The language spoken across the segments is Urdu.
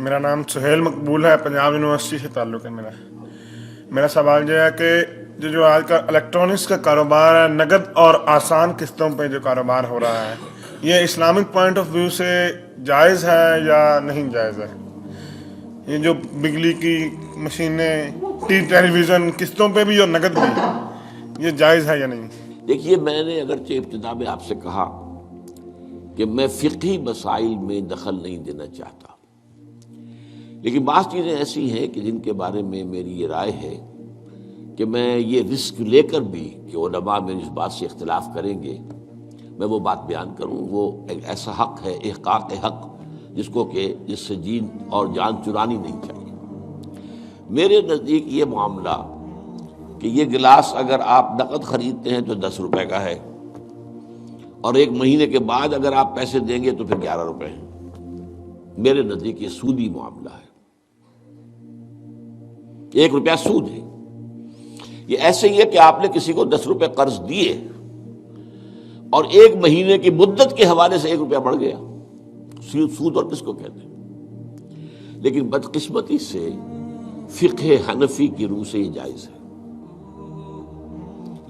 میرا نام سہیل مقبول ہے، پنجاب یونیورسٹی سے تعلق ہے میرا سوال یہ ہے کہ جو آج کا الیکٹرانکس کا کاروبار ہے، نقد اور آسان قسطوں پہ جو کاروبار ہو رہا ہے، یہ اسلامک پوائنٹ آف ویو سے جائز ہے یا نہیں جائز ہے؟ یہ جو بجلی کی مشینیں، ٹیلی ویژن قسطوں پہ بھی اور نقد بھی، یہ جائز ہے یا نہیں؟ دیکھیے، میں نے اگرچہ ابتدا میں آپ سے کہا کہ میں فقہی مسائل میں دخل نہیں دینا چاہتا، لیکن بعض چیزیں ایسی ہیں کہ جن کے بارے میں میری یہ رائے ہے کہ میں یہ رسک لے کر بھی کہ علماء میری اس بات سے اختلاف کریں گے، میں وہ بات بیان کروں۔ وہ ایک ایسا حق ہے، احقاق حق، جس سے جین اور جان چرانی نہیں چاہیے۔ میرے نزدیک یہ معاملہ کہ یہ گلاس اگر آپ نقد خریدتے ہیں تو 10 روپے کا ہے، اور 1 مہینے کے بعد اگر آپ پیسے دیں گے تو پھر 11 روپے ہیں، میرے نزدیک یہ سودی معاملہ ہے، 1 روپیہ سود ہے۔ یہ ایسے ہی ہے کہ آپ نے کسی کو 10 روپے قرض دیے اور 1 مہینے کی مدت کے حوالے سے 1 روپیہ بڑھ گیا، سود اور کس کو کہتے ہیں؟ لیکن بدقسمتی سے فقہ حنفی کی روح سے یہ جائز ہے،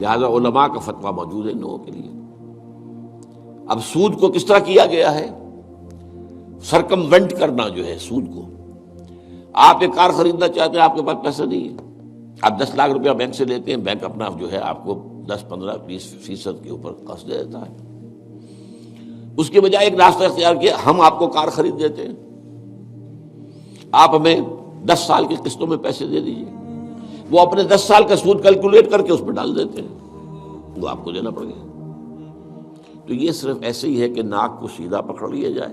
لہذا علماء کا فتویٰ موجود ہے نو کے لیے۔ اب سود کو کس طرح کیا گیا ہے؟ سرکموینٹ کرنا جو ہے سود کو۔ آپ ایک کار خریدنا چاہتے ہیں، آپ کے پاس پیسہ نہیں ہے، آپ 10 لاکھ روپیہ بینک سے لیتے ہیں، بینک اپنا جو ہے آپ کو 10 15 20% کے اوپر قرض دے دیتا ہے۔ اس کے بجائے ایک راستہ اختیار کیا، ہم آپ کو کار خرید دیتے ہیں، آپ ہمیں 10 سال کی قسطوں میں پیسے دے دیجیے، وہ اپنے 10 سال کا سود کیلکولیٹ کر کے اس پہ ڈال دیتے ہیں، وہ آپ کو دینا پڑ گیا۔ تو یہ صرف ایسے ہی ہے کہ ناک کو سیدھا پکڑ لیا جائے،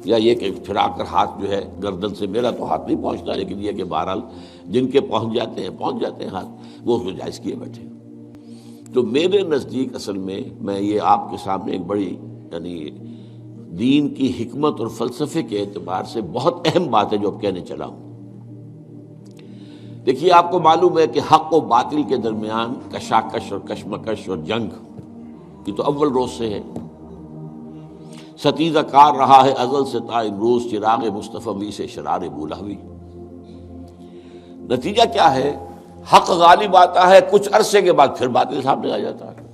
یا یہ کہ پھرا کر ہاتھ جو ہے گردن سے، میرا تو ہاتھ نہیں پہنچتا، لیکن یہ کہ بہرحال جن کے پہنچ جاتے ہیں ہاتھ، وہ اس کو جائز کیے بیٹھے۔ تو میرے نزدیک اصل میں یہ آپ کے سامنے ایک بڑی یعنی دین کی حکمت اور فلسفے کے اعتبار سے بہت اہم بات ہے جو اب کہنے چلا ہوں۔ دیکھیے، آپ کو معلوم ہے کہ حق و باطل کے درمیان کشاکش اور کشمکش اور جنگ یہ تو اول روز سے ہے، ستیزہ کار رہا ہے ازل سے تا امروز، چراغ مصطفی سے شرار بولہوی۔ نتیجہ کیا ہے؟ حق غالب آتا ہے، کچھ عرصے کے بعد پھر باطل سامنے آ جاتا ہے،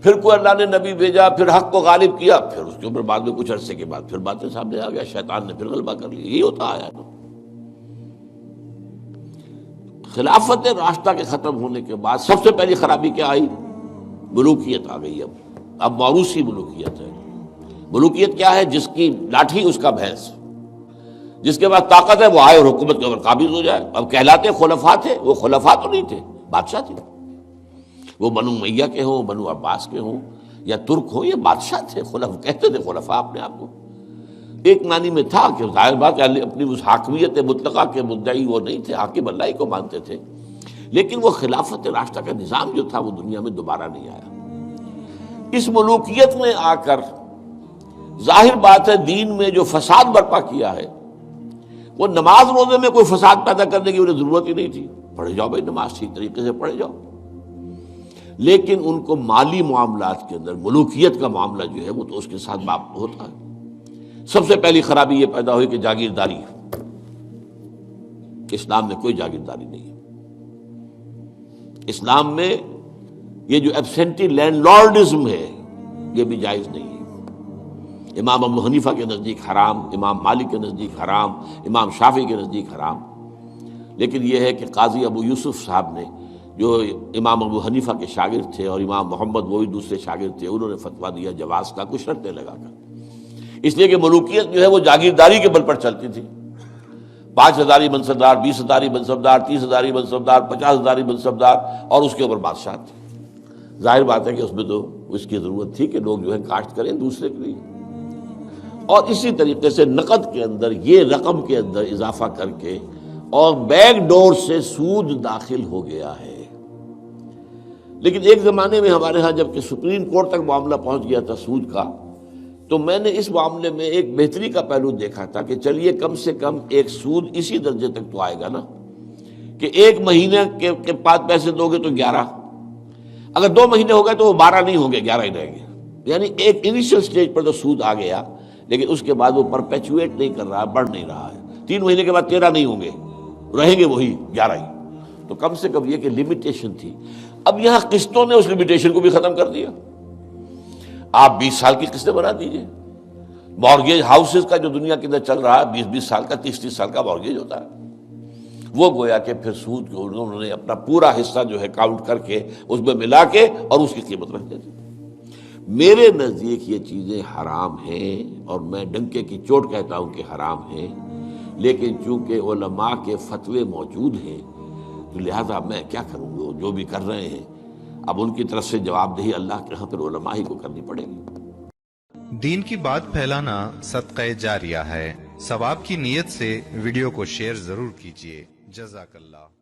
پھر کوئی اللہ نے نبی بھیجا، پھر حق کو غالب کیا، پھر اس کے اوپر بعد میں کچھ عرصے کے بعد پھر باطل سامنے آ گیا، شیطان نے پھر غلبہ کر لیا۔ یہی ہوتا آیا ہے۔ خلافت راستہ کے ختم ہونے کے بعد سب سے پہلی خرابی کیا آئی؟ ملوکیت آ گئی۔ اب موروثی ملوکیت ہے۔ ملوکیت کیا ہے؟ جس کی لاٹھی اس کا بھینس، جس کے پاس طاقت ہے وہ آئے اور حکومت کے اوپر قابض ہو جائے۔ اب کہلاتے خلفاء تھے، وہ خلفاء تو نہیں تھے، بادشاہ تھے۔ وہ بنو امیہ کے ہوں، بنو عباس کے ہوں یا ترک ہوں، یہ بادشاہ تھے، کہتے تھے خلفاء اپنے آپ کو۔ ایک معنی میں تھا کہ ظاہر بات ہے اپنی اس حاکمیت مطلقہ کے مدعی وہ نہیں تھے، حاکم اللہ ہی کو مانتے تھے، لیکن وہ خلافت راستہ کا نظام جو تھا وہ دنیا میں دوبارہ نہیں آیا۔ اس ملوکیت میں آ کر ظاہر بات ہے دین میں جو فساد برپا کیا ہے، وہ نماز روزے میں کوئی فساد پیدا کرنے کی انہیں ضرورت ہی نہیں تھی، پڑھے جاؤ بھائی نماز، ٹھیک طریقے سے پڑھے جاؤ۔ لیکن ان کو مالی معاملات کے اندر ملوکیت کا معاملہ جو ہے وہ تو اس کے ساتھ باپ ہوتا ہے۔ سب سے پہلی خرابی یہ پیدا ہوئی کہ جاگیرداری، اسلام میں کوئی جاگیرداری نہیں ہے۔ اسلام میں یہ جو ایبسینٹی لینڈ لارڈزم ہے یہ بھی جائز نہیں ہے۔ امام ابو حنیفہ کے نزدیک حرام، امام مالک کے نزدیک حرام، امام شافعی کے نزدیک حرام۔ لیکن یہ ہے کہ قاضی ابو یوسف صاحب نے، جو امام ابو حنیفہ کے شاگرد تھے، اور امام محمد وہ بھی دوسرے شاگرد تھے، انہوں نے فتویٰ دیا جواز کا، کچھ شرطیں لگا کر، اس لیے کہ ملوکیت جو ہے وہ جاگیرداری کے بل پر چلتی تھی۔ 5,000 منصبدار، 20,000 منصبدار، 30,000 منصبدار، 50,000 منصبدار، اور اس کے اوپر بادشاہ تھے۔ ظاہر بات ہے کہ اس میں تو اس کی ضرورت تھی کہ لوگ جو ہے کاشت کریں دوسرے کے لیے۔ اور اسی طریقے سے نقد کے اندر یہ رقم کے اندر اضافہ کر کے اور بیک ڈور سے سود داخل ہو گیا ہے۔ لیکن ایک زمانے میں ہمارے ہاں جب کہ سپریم کورٹ تک معاملہ پہنچ گیا تھا سود کا، تو میں نے اس معاملے میں ایک بہتری کا پہلو دیکھا تھا کہ چلیے کم سے کم ایک سود اسی درجے تک تو آئے گا نا کہ 1 مہینے کے بعد پیسے دو گے تو 11، اگر 2 مہینے ہو گئے تو وہ 12 نہیں ہوں گے، 11 ہی رہیں گے۔ یعنی ایک انیشل سٹیج پر تو سود آ گیا، لیکن اس کے بعد وہ پرپیچویٹ نہیں کر رہا، بڑھ نہیں رہا ہے. 3 مہینے کے بعد 13 نہیں ہوں گے، رہیں گے وہی 11 ہی. تو کم سے کم یہ کہ لمیٹیشن تھی. اب یہاں قسطوں نے اس لمیٹیشن کو بھی ختم کر دیا. آپ 20 سال کی قسطیں بنا دیجئے. مارگیج ہاؤسز کا جو دنیا کے اندر چل رہا ہے 20 سال کا، 30 سال کا مارگیج ہوتا ہے. وہ گویا کہ پھر سود کو انہوں نے اپنا پورا حصہ جو ہے کاؤنٹ کر کے اس میں ملا کے اور اس کی قیمت رکھ دیتے. میرے نزدیک یہ چیزیں حرام ہیں، اور میں ڈنکے کی چوٹ کہتا ہوں کہ حرام ہیں. لیکن چونکہ علماء کے فتوے موجود ہیں تو لہذا میں کیا کروں گا، جو بھی کر رہے ہیں اب ان کی طرف سے جواب دہی اللہ کے ہاں پھر علماء ہی کو کرنی پڑے گی. دین کی بات پھیلانا صدقہ جاریہ ہے. ثواب کی نیت سے ویڈیو کو شیئر ضرور کیجیے. جزاک اللہ.